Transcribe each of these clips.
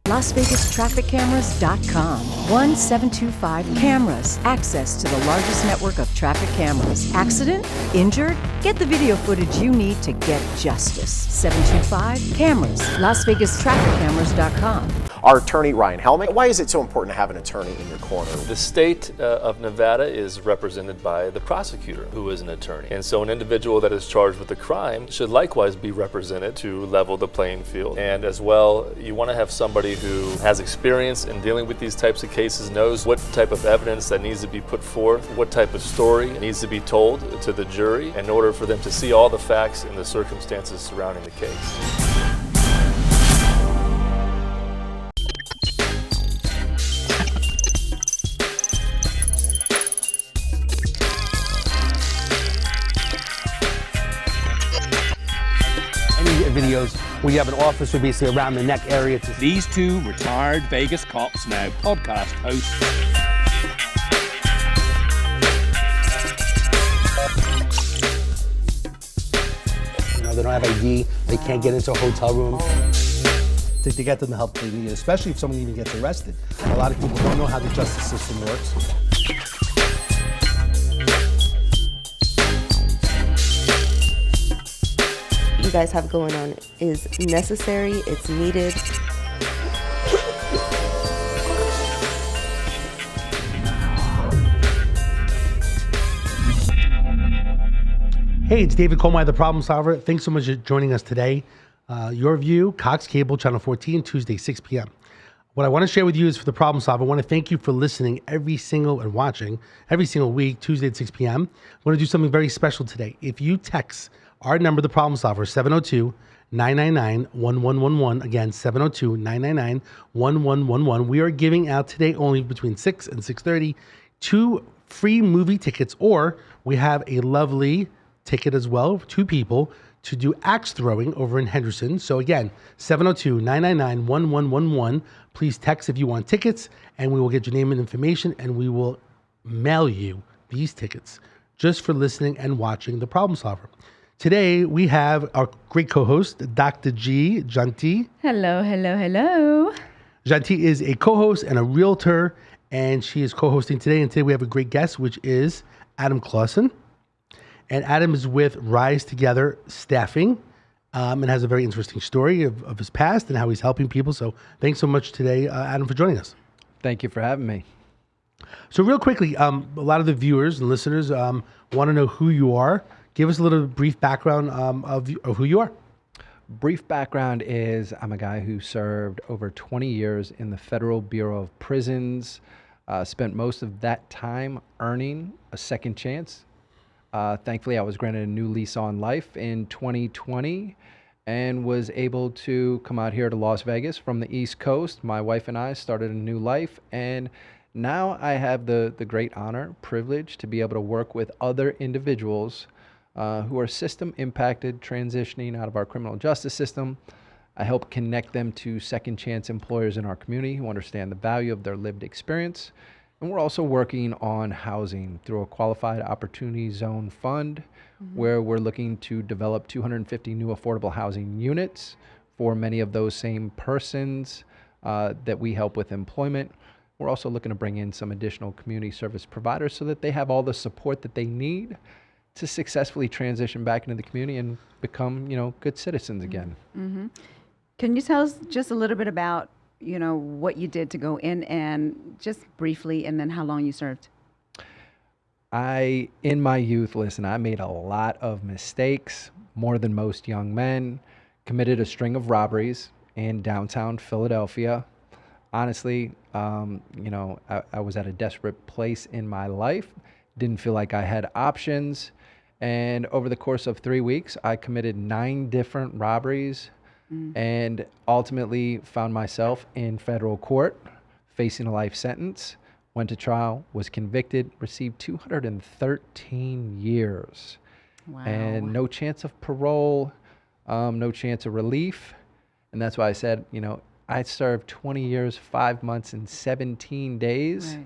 LasVegasTrafficCameras.com. 1725 Cameras. Access to the largest network of traffic cameras. Accident? Injured? Get the video footage you need to get justice. 725 Cameras. LasVegasTrafficCameras.com. Our attorney, Ryan Helmick. Why is it so important to have an attorney in your corner? The state of Nevada is represented by the prosecutor, who is an attorney. And so an individual that is charged with a crime should likewise be represented to level the playing field. And as well, you want to have somebody who has experience in dealing with these types of cases, knows what type of evidence that needs to be put forth, what type of story needs to be told to the jury in order for them to see all the facts and the circumstances surrounding the case. Videos where you have an officer basically around the neck area. These two retired Vegas cops now podcast hosts. You know, they don't have ID, they can't get into a hotel room. To get them the help they need, especially if someone even gets arrested. A lot of people don't know how the justice system works. You guys have going on is necessary, it's needed. Hey, it's David Kohlmeier, the Problem Solver. Thanks so much for joining us today. Your View, Cox Cable, Channel 14, Tuesday, 6 p.m. What I want to share with you is for the Problem Solver. I want to thank you for listening and watching every single week, Tuesday at 6 p.m. I want to do something very special today. If you text our number, the Problem Solver, 702-999-1111. Again, 702-999-1111. We are giving out today only between 6 and 6:30 2 free movie tickets, or we have a lovely ticket as well, 2 people, to do axe throwing over in Henderson. So again, 702-999-1111. Please text if you want tickets, and we will get your name and information, and we will mail you these tickets just for listening and watching the Problem Solver. Today, we have our great co-host, Dr. G. Gentille. Hello, hello, hello. Gentille is a co-host and a realtor, and she is co-hosting today. And today we have a great guest, which is Adam Clausen. And Adam is with Rise Together Staffing and has a very interesting story of his past and how he's helping people. So thanks so much today, Adam, for joining us. Thank you for having me. So real quickly, a lot of the viewers and listeners want to know who you are. Give us a little brief background of who you are. Brief background is I'm a guy who served over 20 years in the Federal Bureau of Prisons, spent most of that time earning a second chance. Thankfully, I was granted a new lease on life in 2020 and was able to come out here to Las Vegas from the East Coast. My wife and I started a new life, and now I have the great honor, privilege to be able to work with other individuals who are system impacted, transitioning out of our criminal justice system. I help connect them to second chance employers in our community who understand the value of their lived experience. And we're also working on housing through a qualified opportunity zone fund, where we're looking to develop 250 new affordable housing units for many of those same persons that we help with employment. We're also looking to bring in some additional community service providers so that they have all the support that they need to successfully transition back into the community and become, good citizens again. Mm-hmm. Can you tell us just a little bit about, what you did to go in, and just briefly, and then how long you served? In my youth, I made a lot of mistakes, more than most young men, committed a string of robberies in downtown Philadelphia. Honestly, I was at a desperate place in my life, didn't feel like I had options. And over the course of 3 weeks, I committed 9 different robberies and ultimately found myself in federal court facing a life sentence, went to trial, was convicted, received 213 years. Wow. And no chance of parole, no chance of relief. And that's why I said, I served 20 years, 5 months, and 17 days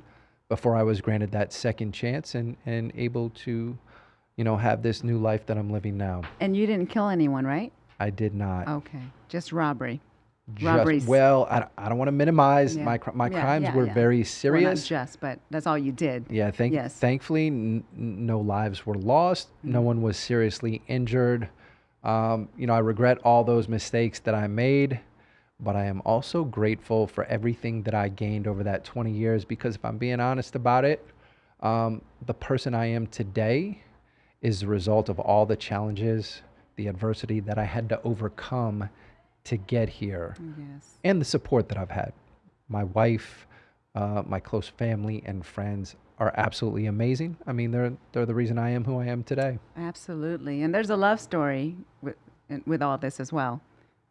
before I was granted that second chance and able to have this new life that I'm living now. And you didn't kill anyone, right? I did not. Okay. Just robbery. Robberies. Well, I don't want to minimize Yeah. my Yeah, crimes yeah, were yeah. very Well, serious. not just, but that's all you did. Yeah, Yes. thankfully, no lives were lost. No one was seriously injured. I regret all those mistakes that I made, but I am also grateful for everything that I gained over that 20 years because if I'm being honest about it, the person I am today is the result of all the challenges, the adversity that I had to overcome to get here, Yes. and the support that I've had. My wife, my close family and friends are absolutely amazing. I mean, they're the reason I am who I am today. Absolutely. And there's a love story with all this as well.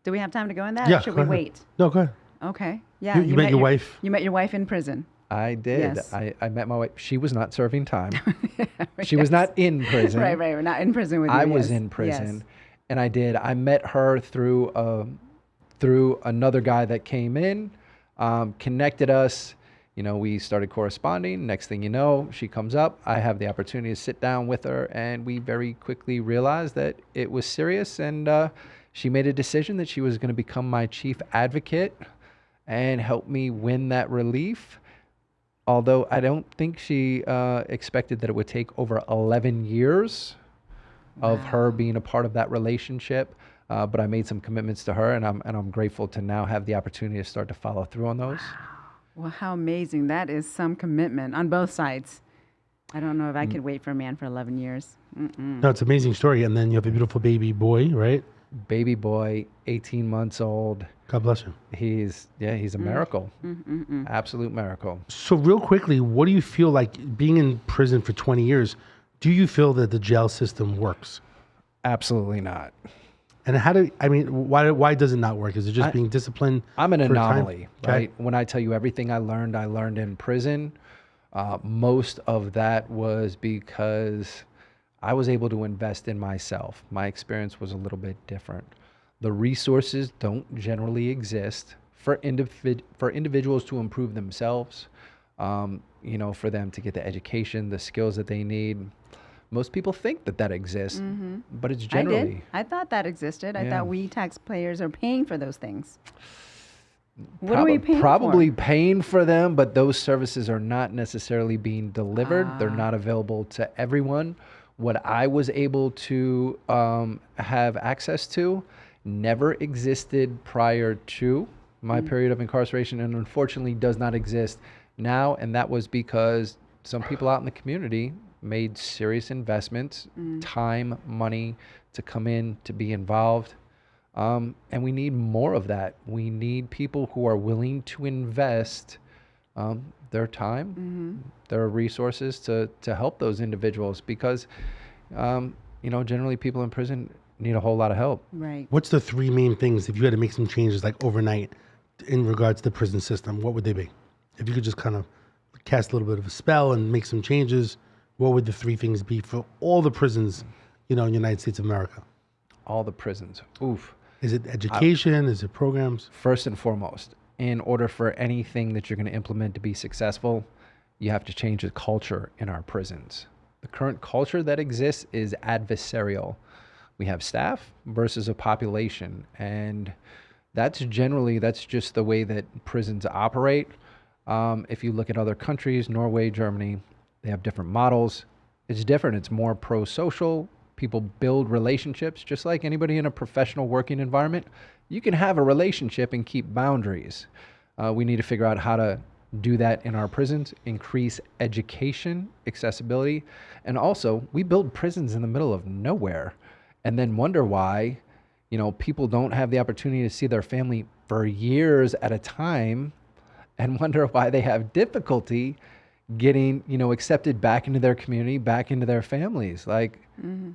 Do we have time to go in that? Yeah, Or should go we ahead. wait? No, go ahead. Okay. Yeah. You met your wife? You met your wife in prison. I did. Yes. I met my wife. She was not serving time. She was not in prison. Right. We're not in prison with you. I was yes. in prison, Yes. and I did. I met her through another guy that came in, connected us. We started corresponding. Next thing you know, she comes up. I have the opportunity to sit down with her, and we very quickly realized that it was serious. And she made a decision that she was going to become my chief advocate and help me win that relief. Although I don't think she expected that it would take over 11 years of her being a part of that relationship. But I made some commitments to her, and I'm grateful to now have the opportunity to start to follow through on those. Well, how amazing. That is some commitment on both sides. I don't know if I could wait for a man for 11 years. No, it's an amazing story. And then you have a beautiful baby boy, right? Baby boy, 18 months old. God bless you. He's a miracle. Absolute miracle. So real quickly, what do you feel like being in prison for 20 years? Do you feel that the jail system works? Absolutely not. And why does it not work? Is it just being disciplined? I'm an for a time? anomaly, right? When I tell you everything I learned in prison. Most of that was because I was able to invest in myself. My experience was a little bit different. The resources don't generally exist for individuals to improve themselves, for them to get the education, the skills that they need. Most people think that exists, but it's generally. I thought that existed. I Yeah. thought we taxpayers are paying for those things. What are we paying Probably for? paying for them, but those services are not necessarily being delivered. They're not available to everyone. What I was able to have access to never existed prior to my period of incarceration, and unfortunately does not exist now. And that was because some people out in the community made serious investments, time, money to come in, to be involved. And we need more of that. We need people who are willing to invest their time, their resources to help those individuals because, generally people in prison need a whole lot of help. Right. What's the three main things, if you had to make some changes like overnight in regards to the prison system, what would they be? If you could just kind of cast a little bit of a spell and make some changes, what would the three things be for all the prisons, in the United States of America? All the prisons. Oof. Is it education? Is it programs? First and foremost, in order for anything that you're going to implement to be successful, you have to change the culture in our prisons. The current culture that exists is adversarial. We have staff versus a population, and that's just the way that prisons operate. If you look at other countries, Norway, Germany, they have different models. It's different. It's more pro-social. People build relationships, just like anybody in a professional working environment. You can have a relationship and keep boundaries. We need to figure out how to do that in our prisons, increase education, accessibility, and also we build prisons in the middle of nowhere and then wonder why, people don't have the opportunity to see their family for years at a time and wonder why they have difficulty getting, accepted back into their community, back into their families. Like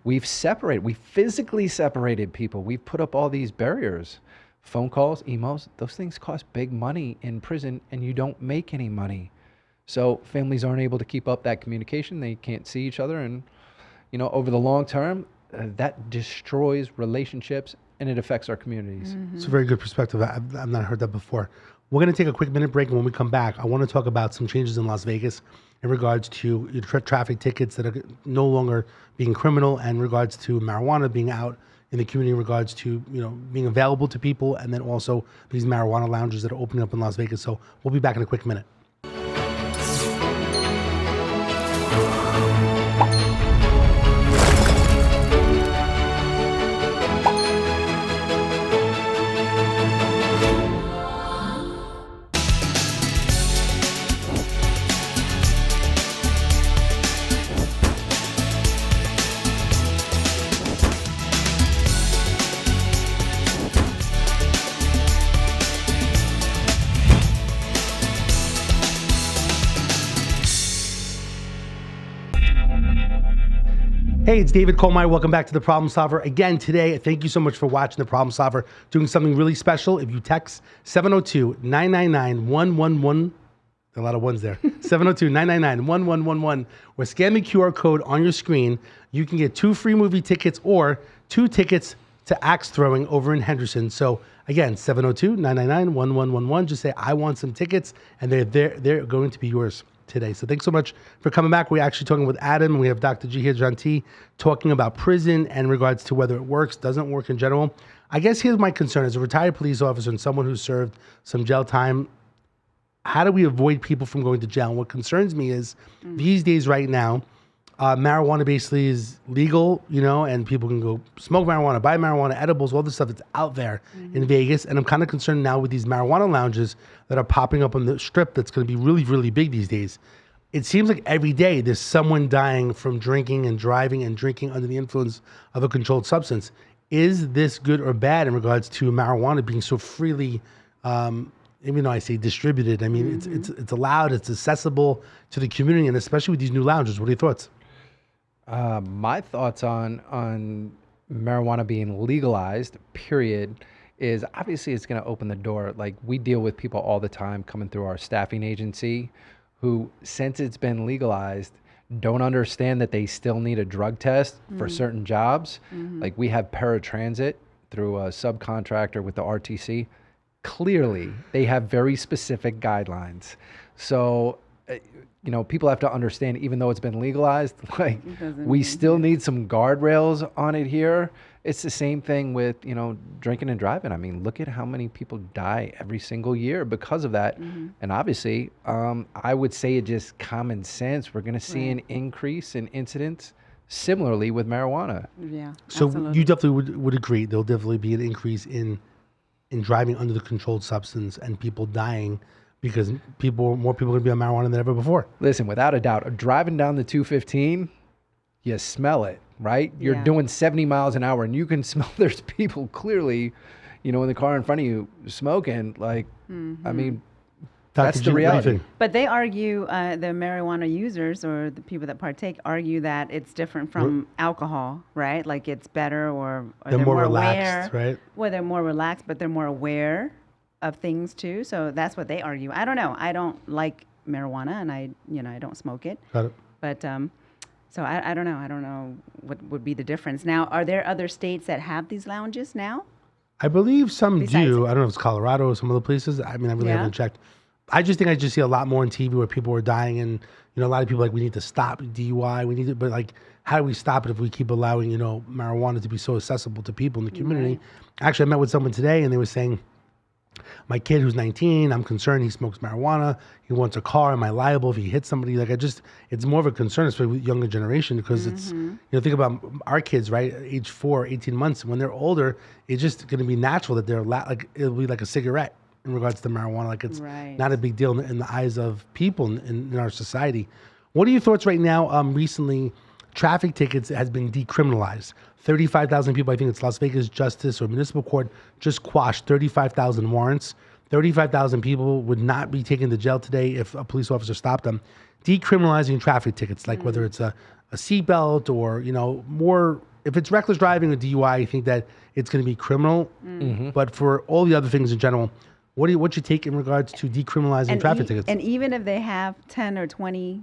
we physically separated people. We've put up all these barriers, phone calls, emails, those things cost big money in prison and you don't make any money. So families aren't able to keep up that communication. They can't see each other. And, over the long term, that destroys relationships and it affects our communities. It's a very good perspective. I've not heard that before. We're going to take a quick minute break, and when we come back, I want to talk about some changes in Las Vegas in regards to traffic tickets that are no longer being criminal and in regards to marijuana being out in the community in regards to, being available to people, and then also these marijuana lounges that are opening up in Las Vegas. So we'll be back in a quick minute. Hey, it's David Kohlmeier. Welcome back to The Problem Solver. Again, today, thank you so much for watching The Problem Solver. Doing something really special. If you text 702-999-1111, a lot of ones there, 702-999-1111, or scan the QR code on your screen, you can get 2 free movie tickets or 2 tickets to axe throwing over in Henderson. So again, 702-999-1111. Just say, I want some tickets, and they're going to be yours today. So thanks so much for coming back. We're actually talking with Adam, and we have Dr. G here, Gentille, talking about prison and in regards to whether it works, doesn't work in general. I guess here's my concern. As a retired police officer and someone who served some jail time, how do we avoid people from going to jail? And what concerns me is these days right now, marijuana basically is legal, and people can go smoke marijuana, buy marijuana, edibles, all this stuff that's out there in Vegas. And I'm kind of concerned now with these marijuana lounges that are popping up on the strip that's going to be really, really big these days. It seems like every day there's someone dying from drinking and driving and drinking under the influence of a controlled substance. Is this good or bad in regards to marijuana being so freely, even though I say distributed, I mean, it's allowed, it's accessible to the community, and especially with these new lounges. What are your thoughts? My thoughts on marijuana being legalized, period, is obviously it's going to open the door. Like, we deal with people all the time coming through our staffing agency who, since it's been legalized, don't understand that they still need a drug test for certain jobs. Like, we have paratransit through a subcontractor with the RTC. Clearly, they have very specific guidelines. So, people have to understand, even though it's been legalized, like, we still need some guardrails on it here. It's the same thing with, drinking and driving. I mean, look at how many people die every single year because of that. And obviously, I would say it's just common sense. We're going to see an increase in incidents similarly with marijuana. Yeah. So absolutely. you definitely would agree there'll definitely be an increase in driving under the controlled substance and people dying because more people are going to be on marijuana than ever before. Listen, without a doubt, driving down the 215, you smell it, right? You're doing 70 miles an hour, and you can smell there's people clearly, in the car in front of you smoking. Like, I mean, that's the reality. But they argue, the marijuana users or the people that partake argue that it's different from alcohol, right? Like, it's better or they're more aware, relaxed, right? Well, they're more relaxed, but they're more aware of things too. So that's what they argue. I don't know. I don't like marijuana, and I don't smoke it. Got it. But so I don't know. I don't know what would be the difference. Now, are there other states that have these lounges now? I believe some Besides do. I don't know if it's Colorado or some other places. I mean, I really haven't checked. I just think I just see a lot more on TV where people are dying, and a lot of people are like, we need to stop DUI. We need to, but like, how do we stop it if we keep allowing marijuana to be so accessible to people in the community? Actually, I met with someone today, and they were saying, my kid who's 19, I'm concerned he smokes marijuana. He wants a car. Am I liable if he hits somebody? Like, it's more of a concern, especially with younger generation, because it's, think about our kids, right? Age 4, 18 months. When they're older, it's just going to be natural that they're like, it'll be like a cigarette in regards to marijuana. Like, it's not a big deal in the eyes of people in our society. What are your thoughts right now? Recently, traffic tickets has been decriminalized. 35,000 people, I think it's Las Vegas Justice or Municipal Court, just quashed 35,000 warrants. 35,000 people would not be taken to jail today if a police officer stopped them. Decriminalizing traffic tickets, like whether it's a seatbelt or, more, if it's reckless driving or DUI, I think that it's going to be criminal. But for all the other things in general, what's your take in regards to decriminalizing traffic tickets? And even if they have 10 or 20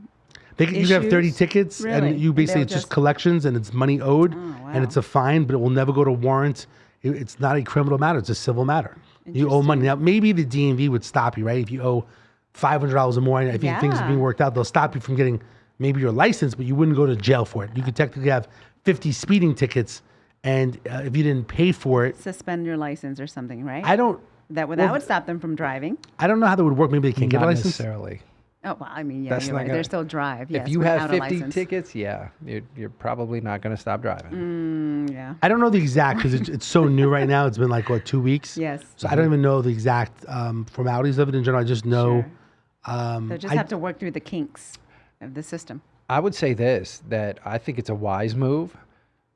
you can have 30 tickets, really? And you basically, it's just collections and it's money owed, and it's a fine, but it will never go to warrants. It's not a criminal matter, it's a civil matter. You owe money. Now, maybe the DMV would stop you, right? If you owe $500 or more, and I think things are being worked out, they'll stop you from getting maybe your license, but you wouldn't go to jail for it. You could technically have 50 speeding tickets and if you didn't pay for it, Suspend your license or something, right? I don't. That would well, that would stop them from driving. I don't know how that would work. Maybe they can't get a Not license. necessarily. Oh well, I mean, yeah, That's you're not right. gonna- They're still drive. Yes, If you without have a 50 license. tickets, yeah, you're probably not going to stop driving. Yeah. I don't know the exact because it's so new right now. It's been like what 2 weeks. Yes. So I don't even know the exact formalities of it in general. I just know. Sure. They'll just have to work through the kinks of the system. I would say this, that I think it's a wise move.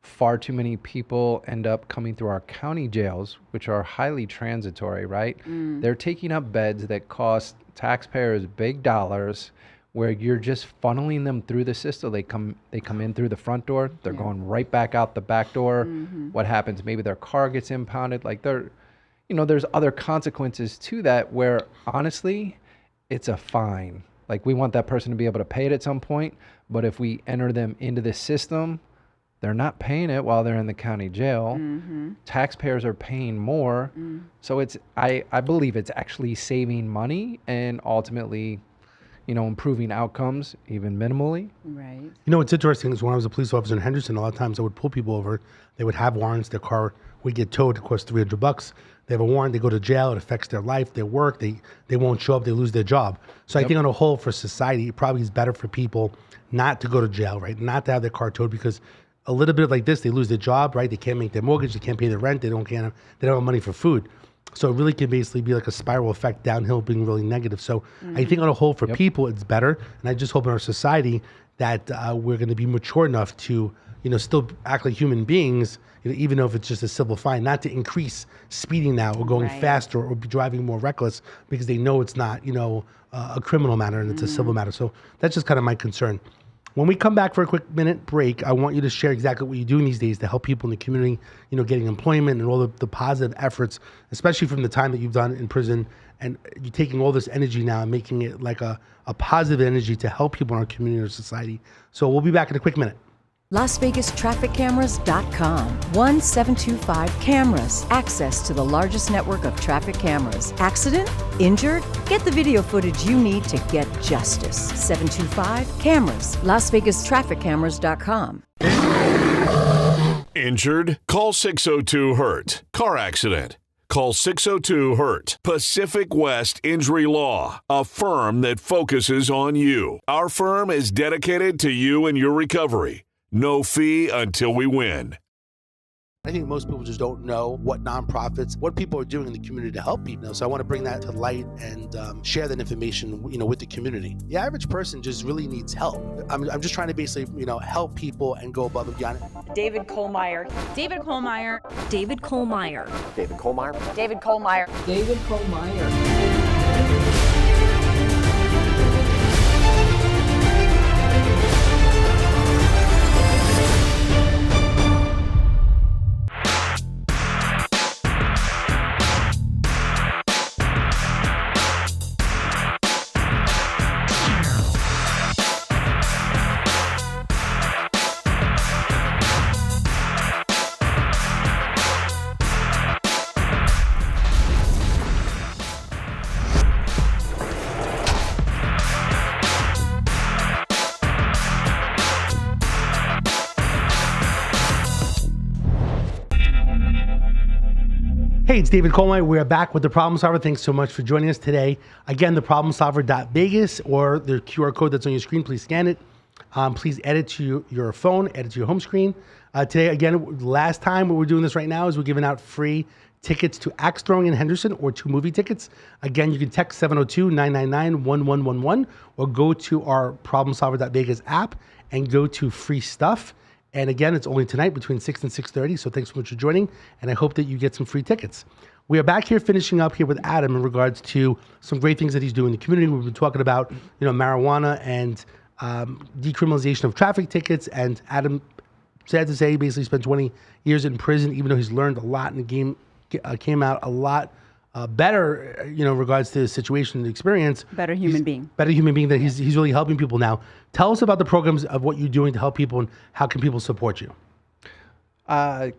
Far too many people end up coming through our county jails, which are highly transitory, right? They're taking up beds that cost taxpayers big dollars, where you're just funneling them through the system. They come in through the front door, they're going right back out the back door. What happens? Maybe their car gets impounded. Like there's other consequences to that where honestly, it's a fine. Like we want that person to be able to pay it at some point, but if we enter them into the system, they're not paying it while they're in the county jail. Taxpayers are paying more. So I believe it's actually saving money and ultimately, improving outcomes even minimally. Right. You know what's interesting is when I was a police officer in Henderson, a lot of times I would pull people over. They would have warrants. Their car would get towed. It costs $300. They have a warrant. They go to jail. It affects their life, their work. They won't show up. They lose their job. So I think on a whole, for society, it probably is better for people not to go to jail, right? Not to have their car towed because a little bit like this, they lose their job, right? They can't make their mortgage. They can't pay their rent. They don't have money for food. So it really can basically be like a spiral effect downhill, being really negative. So I think on a whole, for people, it's better. And I just hope in our society that we're going to be mature enough to, still act like human beings, even though if it's just a civil fine, not to increase speeding now or going faster or be driving more reckless because they know it's not, a criminal matter and it's a civil matter. So that's just kind of my concern. When we come back for a quick minute break, I want you to share exactly what you're doing these days to help people in the community, getting employment and all the positive efforts, especially from the time that you've done in prison. And you're taking all this energy now and making it like a positive energy to help people in our community or society. So we'll be back in a quick minute. LasVegasTrafficCameras.com. 1725 Cameras. Access to the largest network of traffic cameras. Accident? Injured? Get the video footage you need to get justice. 725 Cameras. LasVegasTrafficCameras.com. Injured? Call 602-HURT. Car accident? Call 602-HURT. Pacific West Injury Law, a firm that focuses on you. Our firm is dedicated to you and your recovery. No fee until we win. I think most people just don't know what nonprofits, what people are doing in the community to help people. So I want to bring that to light and share that information, with the community. The average person just really needs help. I'm just trying to basically, help people and go above and beyond. David Kohlmeier. David Kohlmeier. David Kohlmeier. David Kohlmeier. David Kohlmeier. David Kohlmeier. Hey, it's David Kohlmeier. We're back with The Problem Solver. Thanks so much for joining us today. Again, theproblemsolver.vegas or the QR code that's on your screen. Please scan it. Please add it to your phone, add it to your home screen. Today, again, last time what we're doing this right now is we're giving out free tickets to axe throwing in Henderson or 2 movie tickets. Again, you can text 702-999-1111 or go to our problemsolver.vegas app and go to free stuff. And again, it's only tonight between 6 and 6:30. So thanks so much for joining. And I hope that you get some free tickets. We are back here finishing up here with Adam in regards to some great things that he's doing in the community. We've been talking about, marijuana and decriminalization of traffic tickets. And Adam, sad to say, he basically spent 20 years in prison, even though he's learned a lot in the game, came out a lot better, in regards to the situation and experience. Better human being. Better human being that he's really helping people now. Tell us about the programs of what you're doing to help people and how can people support you? A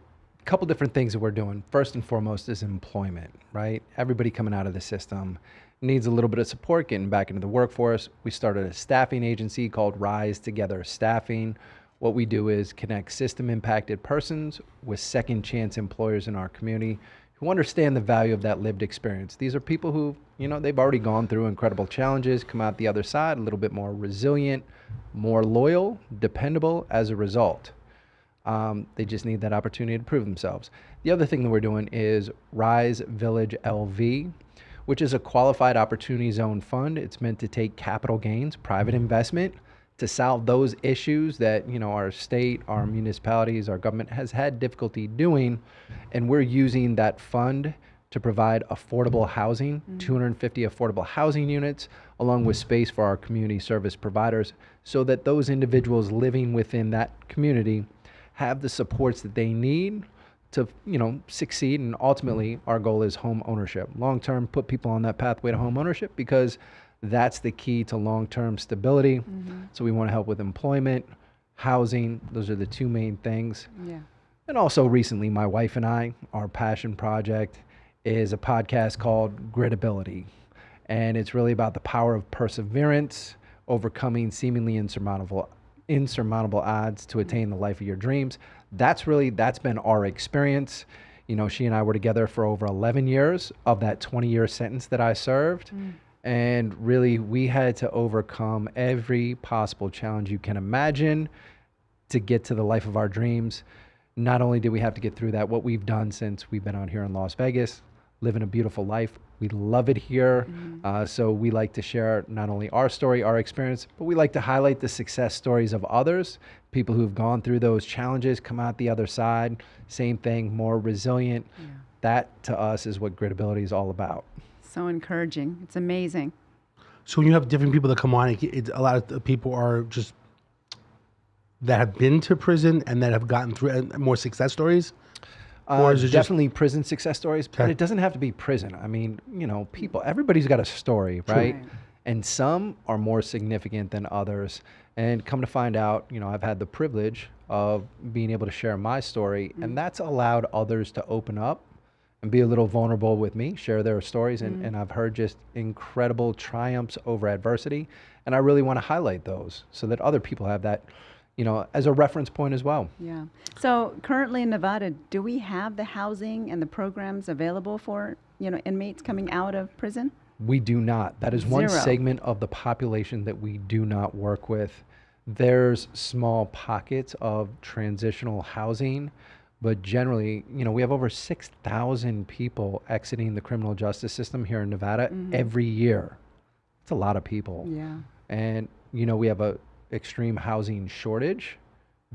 couple different things that we're doing. First and foremost is employment, right? Everybody coming out of the system needs a little bit of support getting back into the workforce. We started a staffing agency called Rise Together Staffing, What we do is connect system impacted persons with second chance employers in our community who understand the value of that lived experience. These are people who, they've already gone through incredible challenges, come out the other side a little bit more resilient, more loyal, dependable as a result. They just need that opportunity to prove themselves. The other thing that we're doing is Rise Village LV, which is a qualified opportunity zone fund. It's meant to take capital gains, private investment, to solve those issues that our state, our municipalities, our government has had difficulty doing, and we're using that fund to provide affordable housing, 250 affordable housing units, along with space for our community service providers, so that those individuals living within that community have the supports that they need to succeed. And ultimately, our goal is home ownership. Long term, put people on that pathway to home ownership, because that's the key to long-term stability. So we want to help with employment, housing. Those are the two main things. Yeah. And also recently, my wife and I, our passion project is a podcast called Gritability. And it's really about the power of perseverance, overcoming seemingly insurmountable odds to attain the life of your dreams. That's been our experience. She and I were together for over 11 years of that 20-year sentence that I served. And really, we had to overcome every possible challenge you can imagine to get to the life of our dreams. Not only did we have to get through that, what we've done since we've been out here in Las Vegas, living a beautiful life. We love it here. So we like to share not only our story, our experience, but we like to highlight the success stories of others, people who've gone through those challenges, come out the other side, same thing, more resilient. That to us is what Gritability is all about. So encouraging. It's amazing. So when you have different people that come on, a lot of the people are just that have been to prison and that have gotten through more success stories? Or is it definitely prison success stories, but it doesn't have to be prison. I mean, everybody's got a story, right? And some are more significant than others. And come to find out, I've had the privilege of being able to share my story, and that's allowed others to open up and be a little vulnerable with me, share their stories. And I've heard just incredible triumphs over adversity. And I really want to highlight those so that other people have that, as a reference point as well. Yeah. So currently in Nevada, do we have the housing and the programs available for, inmates coming out of prison? We do not. That is one segment of the population that we do not work with. There's small pockets of transitional housing, but generally, we have over 6,000 people exiting the criminal justice system here in Nevada every year. It's a lot of people. Yeah. And, we have a extreme housing shortage.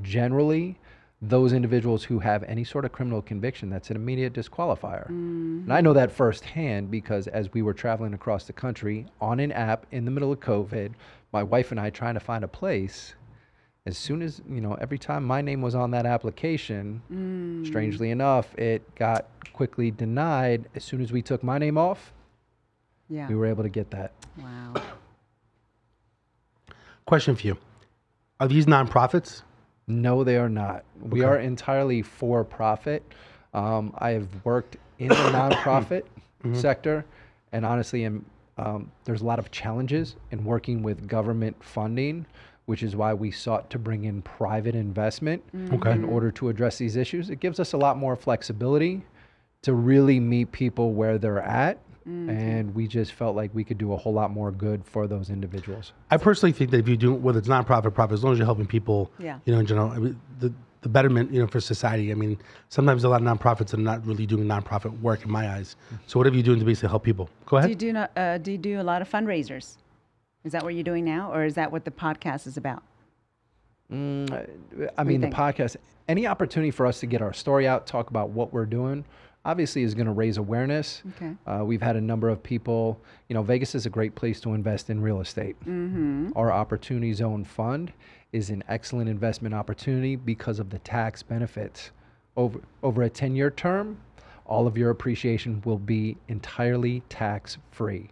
Generally, those individuals who have any sort of criminal conviction, that's an immediate disqualifier. And I know that firsthand because as we were traveling across the country on an app in the middle of COVID, my wife and I trying to find a place, as soon as, every time my name was on that application, strangely enough, it got quickly denied. As soon as we took my name off, we were able to get that. Wow. Question for you. Are these nonprofits? No, they are not. We are entirely for profit. I have worked in the nonprofit sector, and honestly, there's a lot of challenges in working with government funding, which is why we sought to bring in private investment in order to address these issues. It gives us a lot more flexibility to really meet people where they're at. And we just felt like we could do a whole lot more good for those individuals. I personally think that if you do, whether it's nonprofit, profit, as long as you're helping people, in general, the betterment, for society. I mean, sometimes a lot of nonprofits are not really doing nonprofit work in my eyes. So whatever you're doing to basically help people. Go ahead. Do you do a lot of fundraisers? Is that what you're doing now, or is that what the podcast is about? I mean, the podcast, any opportunity for us to get our story out, talk about what we're doing, obviously is going to raise awareness. We've had a number of people, Vegas is a great place to invest in real estate. Our Opportunity Zone Fund is an excellent investment opportunity because of the tax benefits. Over a 10-year term, all of your appreciation will be entirely tax-free.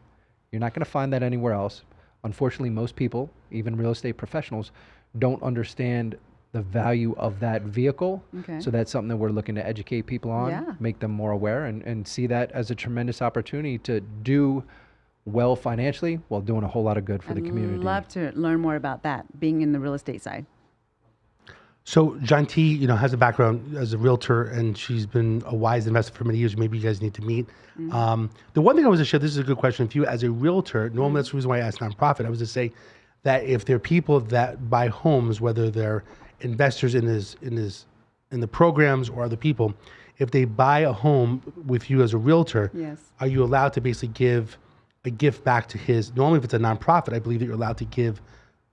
You're not going to find that anywhere else. Unfortunately, most people, even real estate professionals, don't understand the value of that vehicle. So that's something that we're looking to educate people on, make them more aware, and see that as a tremendous opportunity to do well financially while doing a whole lot of good for the community. I'd love to learn more about that, being in the real estate side. So Gentille, has a background as a realtor, and she's been a wise investor for many years. Maybe you guys need to meet. The one thing I was to share, this is a good question. If you, as a realtor, normally that's the reason why I asked nonprofit. I was to say that if there are people that buy homes, whether they're investors in the programs or other people, if they buy a home with you as a realtor, Yes. are you allowed to basically give a gift back to his? Normally, if it's a nonprofit, I believe that you're allowed to give,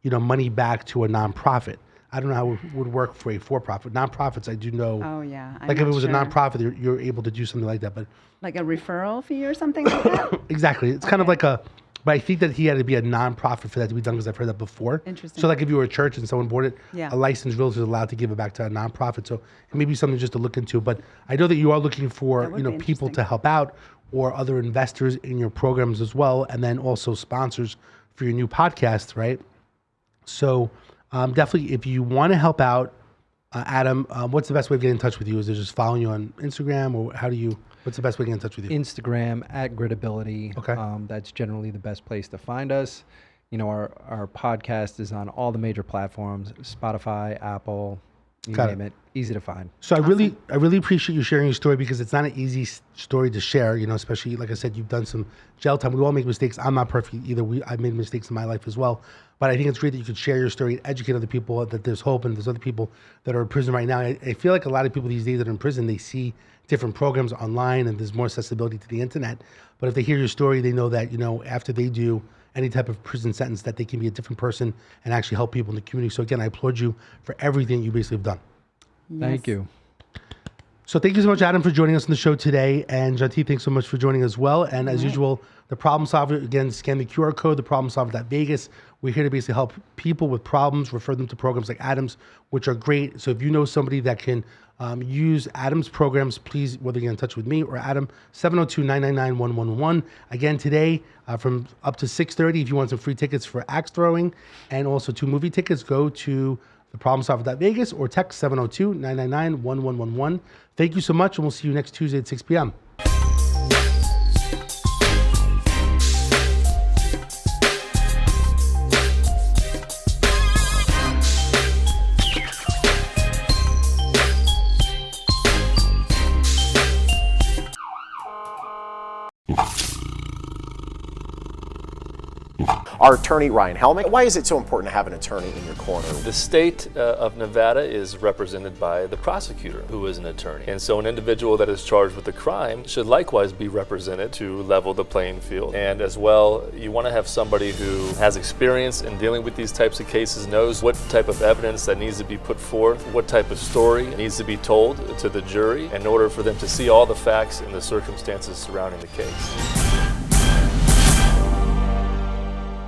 money back to a nonprofit. I don't know how it would work for a for-profit. Nonprofits, I do know. Oh, yeah. Like if it was a nonprofit, you're able to do something like that. But Like a referral fee or something like that? exactly. It's kind of like but I think that he had to be a nonprofit for that to be done because I've heard that before. Interesting. So like if you were a church and someone bought it, Yeah. a licensed realtor is allowed to give it back to a nonprofit. So it may be something just to look into. But I know that you are looking for, That would be people to interesting. help out or other investors in your programs as well. And then also sponsors for your new podcast, right? So definitely, if you want to help out, Adam, what's the best way of getting in touch with you? Is it just following you on Instagram, or what's the best way to get in touch with you? Instagram at Gridability. Okay. That's generally the best place to find us. Our podcast is on all the major platforms: Spotify, Apple, you Got name it. Easy to find. So I really appreciate you sharing your story because it's not an easy story to share, especially like I said, you've done some jail time. We all make mistakes. I'm not perfect either. I've made mistakes in my life as well. But I think it's great that you could share your story and educate other people that there's hope and there's other people that are in prison right now. I feel like a lot of people these days that are in prison, they see different programs online and there's more accessibility to the internet. But if they hear your story, they know that, after they do any type of prison sentence, that they can be a different person and actually help people in the community. So again, I applaud you for everything you basically have done. Thank you. So thank you so much, Adam, for joining us on the show today. And Gentille, thanks so much for joining as well. And as usual, the Problem Solver, again, scan the QR code, theproblemsolver.vegas. We're here to basically help people with problems, refer them to programs like Adam's, which are great. So if you know somebody that can use Adam's programs, please, whether you're in touch with me or Adam, 702-999-1111. Again, today from up to 6:30, if you want some free tickets for axe throwing and also 2 movie tickets, go to theproblemsolver.vegas or text 702-999-1111. Thank you so much, and we'll see you next Tuesday at 6 p.m. Our attorney, Ryan Helmick. Why is it so important to have an attorney in your corner? The state of Nevada is represented by the prosecutor, who is an attorney. And so an individual that is charged with a crime should likewise be represented to level the playing field. And as well, you want to have somebody who has experience in dealing with these types of cases, knows what type of evidence that needs to be put forth, what type of story needs to be told to the jury in order for them to see all the facts and the circumstances surrounding the case.